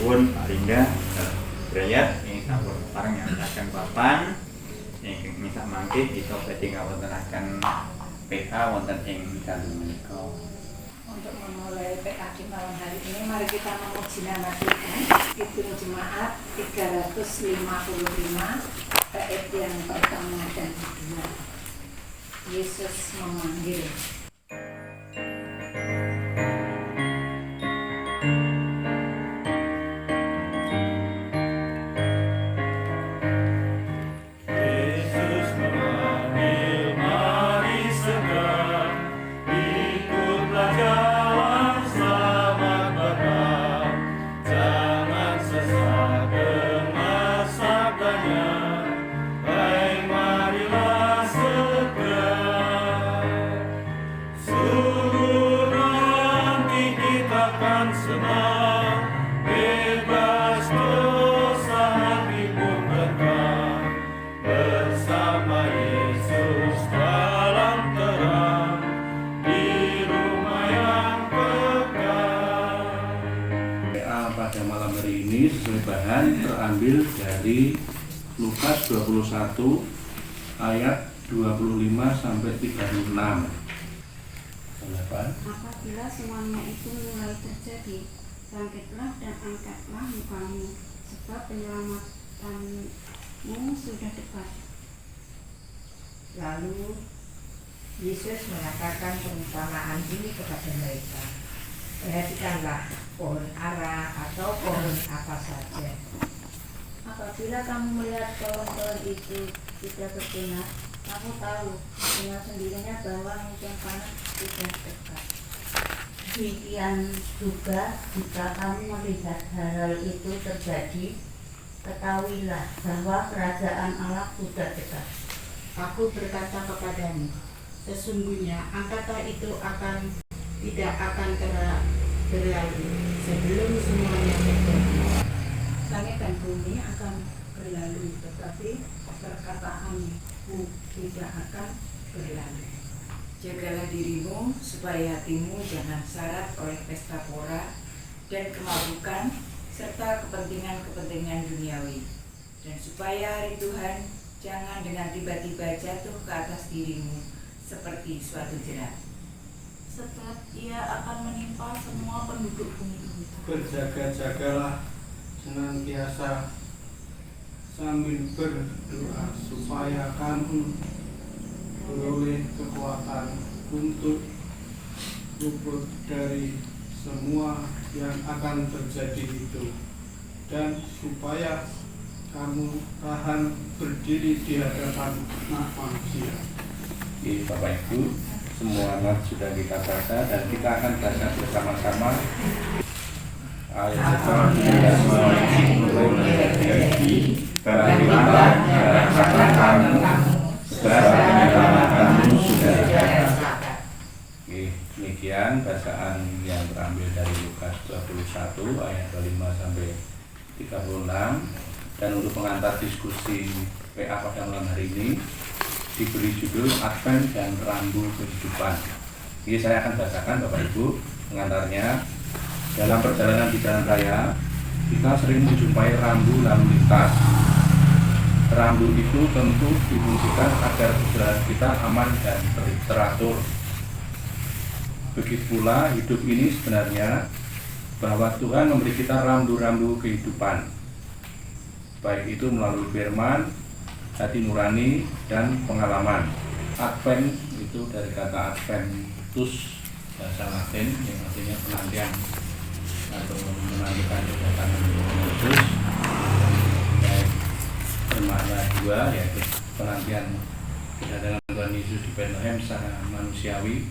nuwun Pak Linda Brayat ing sampun pareng nyatakan papan ing misak mangke kita badhe ngawontenaken PA wonten ing dalu menika. Untuk memulai PA di malam hari ini, mari kita memuji nama Tuhan. Hitung jemaat 355 bait yang pertama dan kedua. Yesus memanggil. Pada malam hari ini sesuai bahan terambil dari Lukas 21 ayat 25 sampai 36. Apabila semuanya itu mulai terjadi, bangkitlah dan angkatlah mukamu, sebab penyelamatanmu sudah dekat. Lalu Yesus mengatakan perumpamaan ini kepada mereka. Perhatikanlah pohon ara atau pohon apa saja. Apabila kamu melihat pohon-pohon itu tidak berbuah, kamu tahu dengan sendirinya bahwa musim panas sudah dekat. Demikian juga jika kamu melihat hal itu terjadi, ketahuilah bahwa kerajaan Allah sudah dekat. Aku berkata kepadamu, sesungguhnya angkatan itu tidak akan berlalu sebelum semuanya terjadi. Langit dan bumi akan berlalu, tetapi perkataanku tidak akan berlalu. Jagalah dirimu supaya hatimu jangan syarat oleh pesta pora dan kemabukan serta kepentingan-kepentingan duniawi, dan supaya hari Tuhan jangan dengan tiba-tiba jatuh ke atas dirimu seperti suatu jerat. Sebab ia akan menimpa semua penduduk bumi. Berjaga-jagalah senantiasa sambil berdoa supaya kamu beroleh kekuatan untuk luput dari semua yang akan terjadi itu, dan supaya kamu tahan berdiri di hadapan manusia. Bapak Ibu, semua not sudah kita baca dan kita akan baca bersama-sama ayat yang terjadi bangkitlah rasakan kamu sebab penyelamatanmu sudah dekat. Demikian bacaan yang terambil dari Lukas 21 ayat 25 sampai 36. Dan untuk pengantar diskusi PA pada malam hari ini diberi judul Advent dan Rambu Kehidupan. Jadi saya akan bacakan Bapak Ibu pengantarnya. Dalam perjalanan di jalan raya, kita sering menjumpai rambu lalu lintas. Rambu itu tentu difungsikan agar perjalanan kita aman dan teratur. Begitu pula hidup ini sebenarnya bahwa Tuhan memberi kita rambu-rambu kehidupan, baik itu melalui firman, hati nurani, dan pengalaman. Advent itu dari kata adventus, bahasa Latin yang artinya penantian atau menantikan kedatangan Yesus. Dan bermakna dua, yaitu penantian kedatangan Tuhan Yesus di Bethlehem secara manusiawi,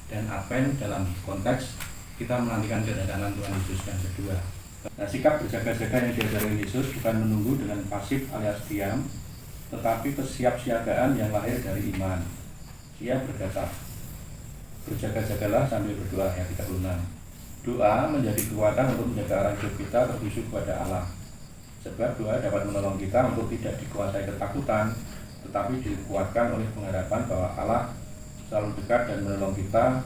dan Advent dalam konteks kita menantikan kedatangan Tuhan Yesus yang kedua. Nah, sikap berjaga-jaga yang diajarkan Yesus bukan menunggu dengan pasif alias diam, tetapi kesiapsiagaan yang lahir dari iman. Ia berkata, berjaga-jagalah sambil berdoa, ayat 36. Doa menjadi kekuatan untuk menjaga arah hidup kita tertuju kepada Allah. Sebab doa dapat menolong kita untuk tidak dikuasai ketakutan, tetapi dikuatkan oleh pengharapan bahwa Allah selalu dekat dan menolong kita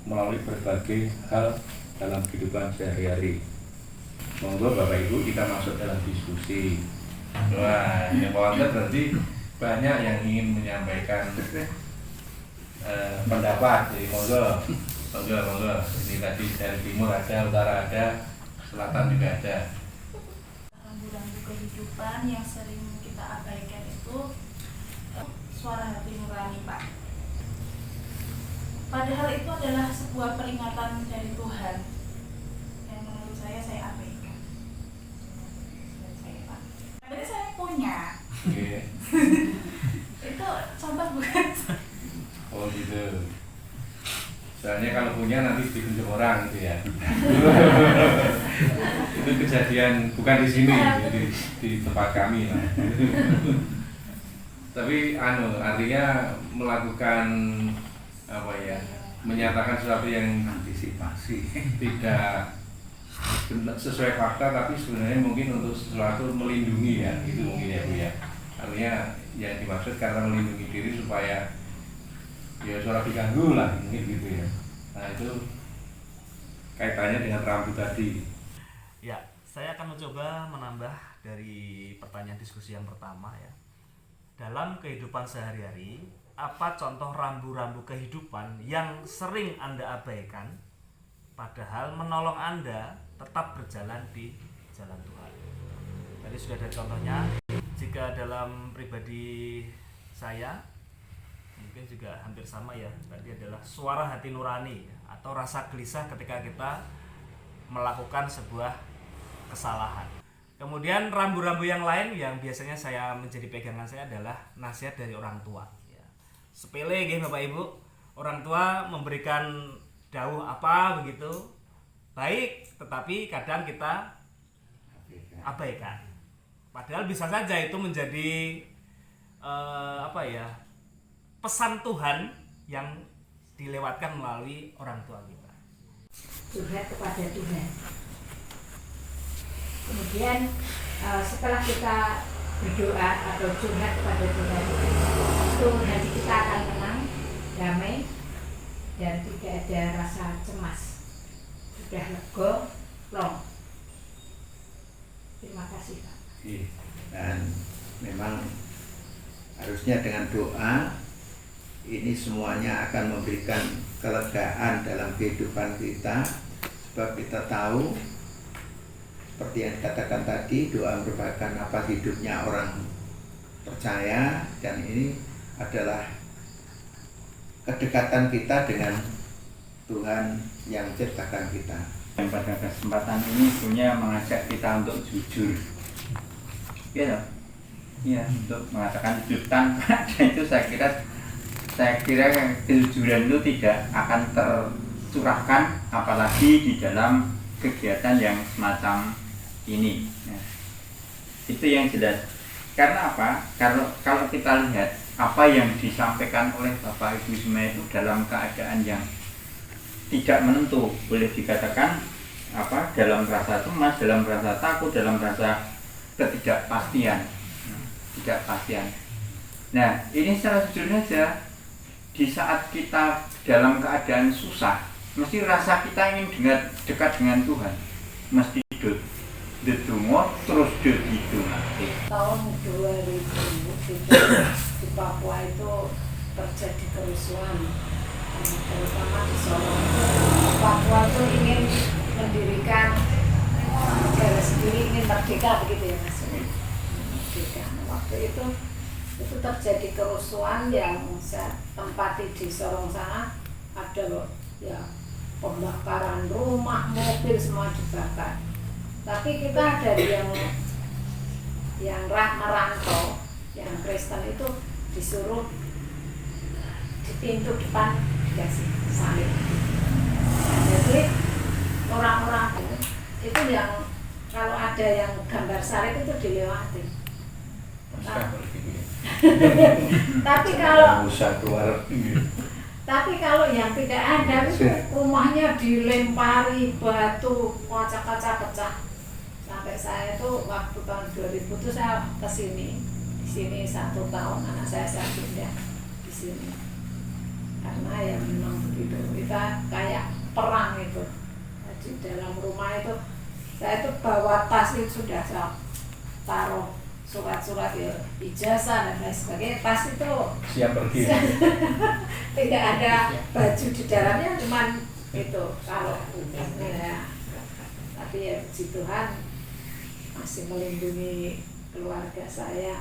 melalui berbagai hal dalam kehidupan sehari-hari. Monggo Bapak Ibu kita masuk dalam diskusi. Wah, yang wonten berarti banyak yang ingin menyampaikan pendapat. Jadi monggo. Ini tadi dari timur ada, utara ada, selatan juga ada. Rambu-rambu kehidupan yang sering kita abaikan itu suara hati nurani, Pak. Padahal itu adalah sebuah peringatan dari Tuhan yang menurut saya abaikan. Berarti saya punya. Oke. Itu contoh bukan? Oh gitu. Soalnya kalau punya nanti ditunjuk orang gitu ya. Itu kejadian bukan di sini, di tempat kami lah. Tapi artinya melakukan apa ya, menyatakan sesuatu yang antisipasi tidak sesuai fakta, tapi sebenarnya mungkin untuk sesuatu melindungi ya, itu mungkin ya Bu ya. Artinya yang dimaksud karena melindungi diri supaya ya suara diganggu lah, mungkin gitu ya. Nah itu kaitannya dengan rambu tadi. Ya, saya akan mencoba menambah dari pertanyaan diskusi yang pertama ya. Dalam kehidupan sehari-hari, apa contoh rambu-rambu kehidupan yang sering Anda abaikan, padahal menolong Anda tetap berjalan di jalan Tuhan? Tadi sudah ada contohnya. Jika dalam pribadi saya, mungkin juga hampir sama ya. Tadi adalah suara hati nurani atau rasa gelisah ketika kita melakukan sebuah kesalahan. Kemudian rambu-rambu yang lain yang biasanya saya menjadi pegangan saya adalah nasihat dari orang tua. Ya. Sepele gitu Bapak Ibu, orang tua memberikan dawuh apa begitu baik, tetapi kadang kita abaikan. Padahal bisa saja itu menjadi pesan Tuhan yang dilewatkan melalui orang tua kita. Curhat kepada Tuhan. Kemudian setelah kita berdoa atau curhat kepada Tuhan, itu hati kita akan tenang, damai, dan tidak ada rasa cemas. Sudah lega, plong. Terima kasih Pak. Dan memang harusnya dengan doa ini semuanya akan memberikan kelegaan dalam kehidupan kita, sebab kita tahu seperti yang dikatakan tadi, doa merupakan apa hidupnya orang percaya, dan ini adalah kedekatan kita dengan Tuhan yang menciptakan kita. Dan pada kesempatan ini punya mengajak kita untuk jujur, ya, untuk mengatakan jujur. Tanpa itu saya kira kejujuran itu tidak akan tercurahkan, apalagi di dalam kegiatan yang semacam ini. Nah, itu yang jelas. Karena apa? Kalau kita lihat apa yang disampaikan oleh Bapak Ibu semua itu dalam keadaan yang tidak menentu, boleh dikatakan dalam rasa cemas, dalam rasa takut, dalam rasa ketidakpastian. Nah, ini secara jujurnya aja, di saat kita dalam keadaan susah, mesti rasa kita ingin dekat dengan Tuhan, mesti dedungo terus gitu nanti. Tahun 2000 di Papua itu terjadi kerusuhan, terutama di Solo. Papua itu ingin mendirikan negara sendiri, ingin merdeka begitu ya Mas. Merdeka. Waktu itu terjadi kerusuhan yang saya tempati di Sorong sana, ada loh ya, pembakaran rumah, mobil, semua dibakar. Tapi kita dari yang merantau, yang Kristen itu disuruh di pintu depan dikasih salib. Jadi orang-orang itu yang kalau ada yang gambar salib itu dilewati. Tapi kalau yang tidak ada itu rumahnya dilempari batu, kaca-kaca pecah. Sampai saya itu waktu tahun 2000 itu saya kesini, di sini 1 tahun anak saya pindah di sini. Karena ya memang begitu, kita kayak perang itu. Di dalam rumah itu saya itu bawa tas itu sudah saya taruh surat-surat ya, ijazah dan lain sebagainya. Tas itu Siap pergi. tidak ada baju di dalamnya, cuman itu kalau ya. Tapi ya puji Tuhan masih melindungi keluarga saya.